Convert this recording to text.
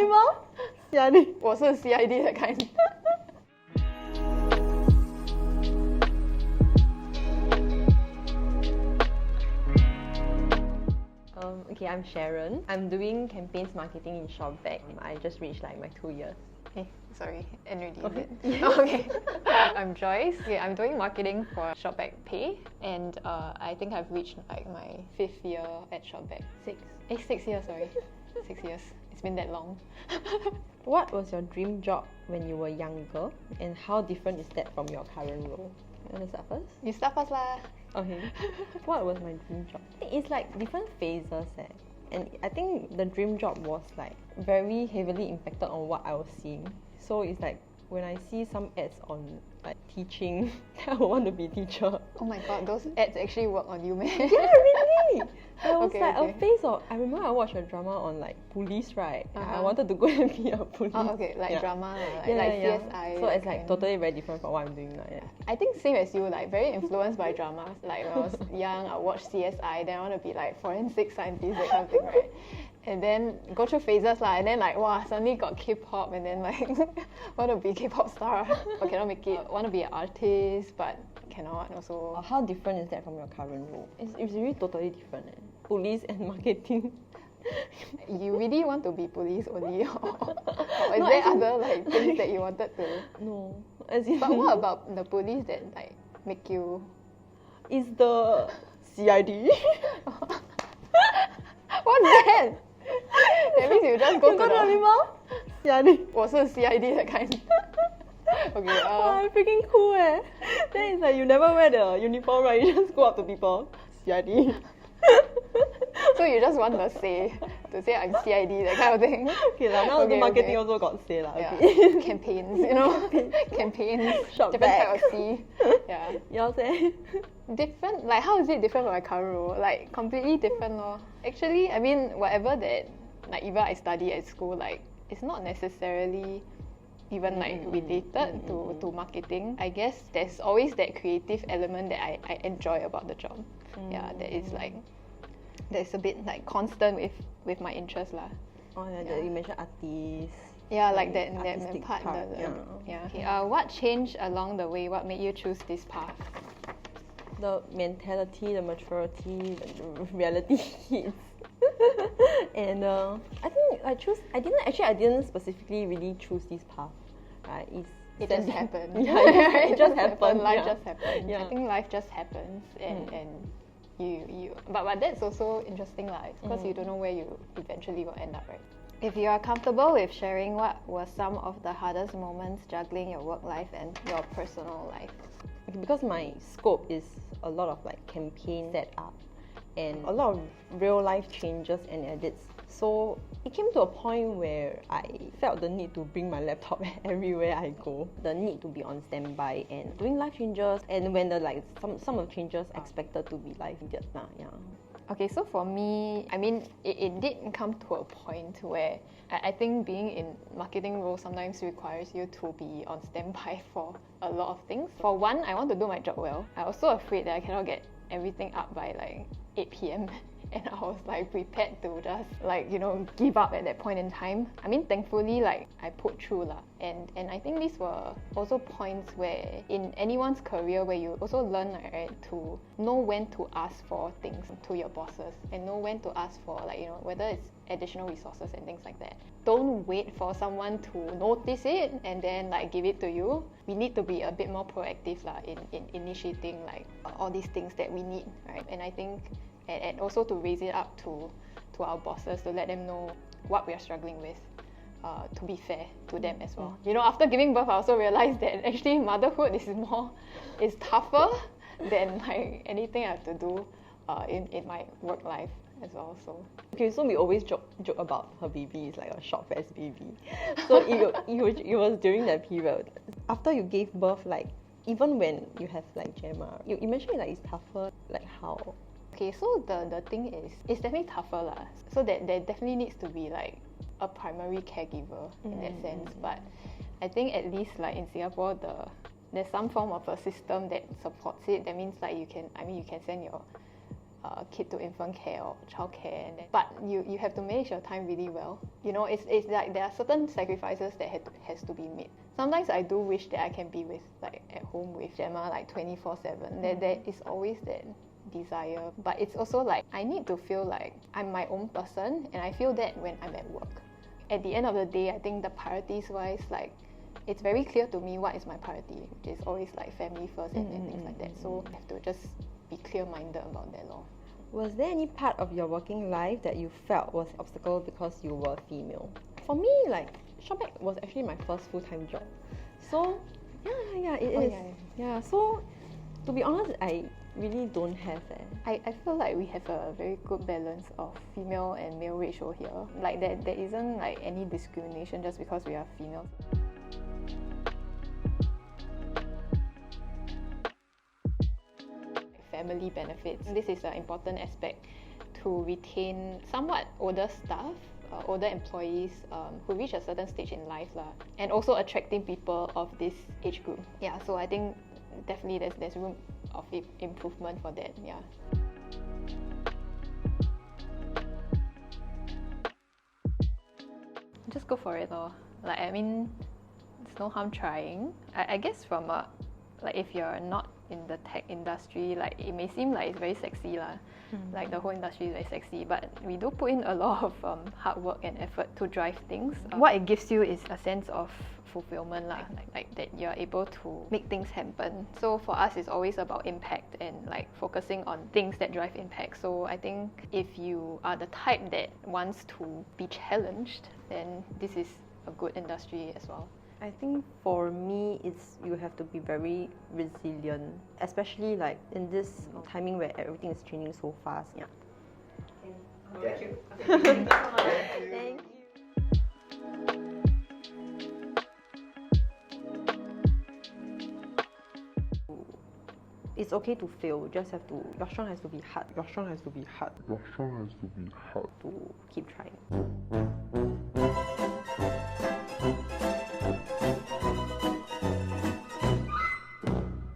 你吗？呀你，我是 CID 的 kind. Okay, I'm Sharen. I'm doing campaigns marketing in ShopBack. I just reached like my 2 years. Hey, sorry, NUD is it? Okay. I'm Joyce. Okay, I'm doing marketing for ShopBack Pay, and I think I've reached like my 5th year at ShopBack. 6 years, sorry. 6 years. It's been that long. What was your dream job when you were younger, and how different is that from your current role? You want to start first? You start first lah. Okay. What was my dream job? It's like different phases and I think the dream job was like very heavily impacted on what I was seeing. So it's like when I see some ads on like teaching, I want to be teacher. Oh my god, those ads actually work on you, man. Yeah, really. I was Okay, like okay. a phase of. I remember I watched a drama on like police, right? I wanted to go and be a police. Oh, okay, like Yeah. drama, like Yeah. CSI. So it's that like kind. totally very different from what I'm doing now. Yeah. I think same as you, like very influenced by dramas. Like when I was young, I watched CSI, then I want to be like forensic scientist, that kind of thing, right? And then go through phases lah, and then like wow, suddenly got K-pop, and then like want to be K-pop star, but cannot make it. Want to be an artist, but cannot also. How different is that from your current role? It's really totally different. Police and marketing. You really want to be police only, or is No, there as in- other like things that you wanted to? No, as in. But what about the police that like make you? Is the CID? What's that? That means you just go to 有看到你 the. 吗？ CID. 我是 CID 的 kind. Okay. Wow, freaking cool eh. Then it's like you never wear the uniform, right? You just go up to people. CID. So you just want to say I'm CID, that kind of thing. Okay lah, now the Okay, marketing okay. also got say lah. Yeah. Okay. Campaigns, you know, campaigns, ShopBack. different type of C. Yeah. Yours eh? Different, like how is it different from my current role? Like completely different lor. Actually, I mean, whatever that, like even I study at school, like it's not necessarily even like related to marketing. I guess there's always that creative element that I enjoy about the job. Yeah, that is like, that's a bit like constant with my interest lah. Oh yeah, Yeah. you mentioned artists. Yeah, like that artistic part. yeah. Yeah. Okay. What changed along the way? What made you choose this path? The mentality, the maturity, the reality hits. And I think I didn't specifically really choose this path. Right? It just happened. Yeah, it just happened. Life yeah. just happened. Yeah. I think life just happens, and you. But that's also interesting, lah. Because you don't know where you eventually will end up, right? If you are comfortable with sharing, what were some of the hardest moments juggling your work life and your personal life? Because my scope is a lot of like campaign setup and a lot of real life changes and edits. So it came to a point where I felt the need to bring my laptop everywhere I go. The need to be on standby and doing live changes, and when the like some of the changes expected to be live immediate. Yeah. Okay, so for me, I mean, it did come to a point where I think being in marketing role sometimes requires you to be on standby for a lot of things. For one, I want to do my job well. I'm also afraid that I cannot get everything up by like 8 p.m. And I was like prepared to just like, you know, give up at that point in time. I mean, thankfully, like I put through lah. And I think these were also points where in anyone's career where you also learn, right, to know when to ask for things to your bosses and know when to ask for, like, you know, whether it's additional resources and things like that. Don't wait for someone to notice it and then like give it to you. We need to be a bit more proactive lah in initiating like all these things that we need, right? And I think and also to raise it up to our bosses to let them know what we are struggling with, to be fair to them as well. You know, after giving birth, I also realized that actually motherhood is tougher than like anything I have to do in my work life as well. So Okay, so we always joke about her baby is like a short fast baby. So it was during that period after you gave birth, like even when you have like Gemma, you mentioned like it's tougher. Like how? okay, so the thing is, it's definitely tougher lah. So that there definitely needs to be like a primary caregiver in that sense. But I think at least like in Singapore, there's some form of a system that supports it. That means like you can send your kid to infant care or childcare, but you have to manage your time really well. You know, it's like there are certain sacrifices that has to be made. Sometimes I do wish that I can be at home with Gemma 24/7. There is always that desire, but it's also like I need to feel like I'm my own person, and I feel that when I'm at work. At the end of the day, I think the priorities wise, it's very clear to me what is my priority, which is always family first and things like that. So I have to just be clear-minded about that law. Was there any part of your working life that you felt was an obstacle because you were female? For me, ShopBack was actually my first full-time job. So yeah, it is. Yeah, so to be honest, I really don't have I feel like we have a very good balance of female and male ratio here. There isn't any discrimination just because we are females. Family benefits. This is an important aspect to retain somewhat older staff, older employees who reach a certain stage in life and also attracting people of this age group. Yeah, so I think definitely there's room of improvement for that. Yeah. Just go for it though. There's no harm trying. I guess from if you're not in the tech industry, it may seem like it's very sexy the whole industry is very sexy, but we do put in a lot of hard work and effort to drive things. What it gives you is a sense of fulfillment that you're able to make things happen. So for us, it's always about impact and focusing on things that drive impact. So I think if you are the type that wants to be challenged, then this is a good industry as well. I think for me, you have to be very resilient, especially in this timing where everything is changing so fast. Yeah. Thank you. Thank you. It's okay to fail. Your strong has to be hard. To keep trying.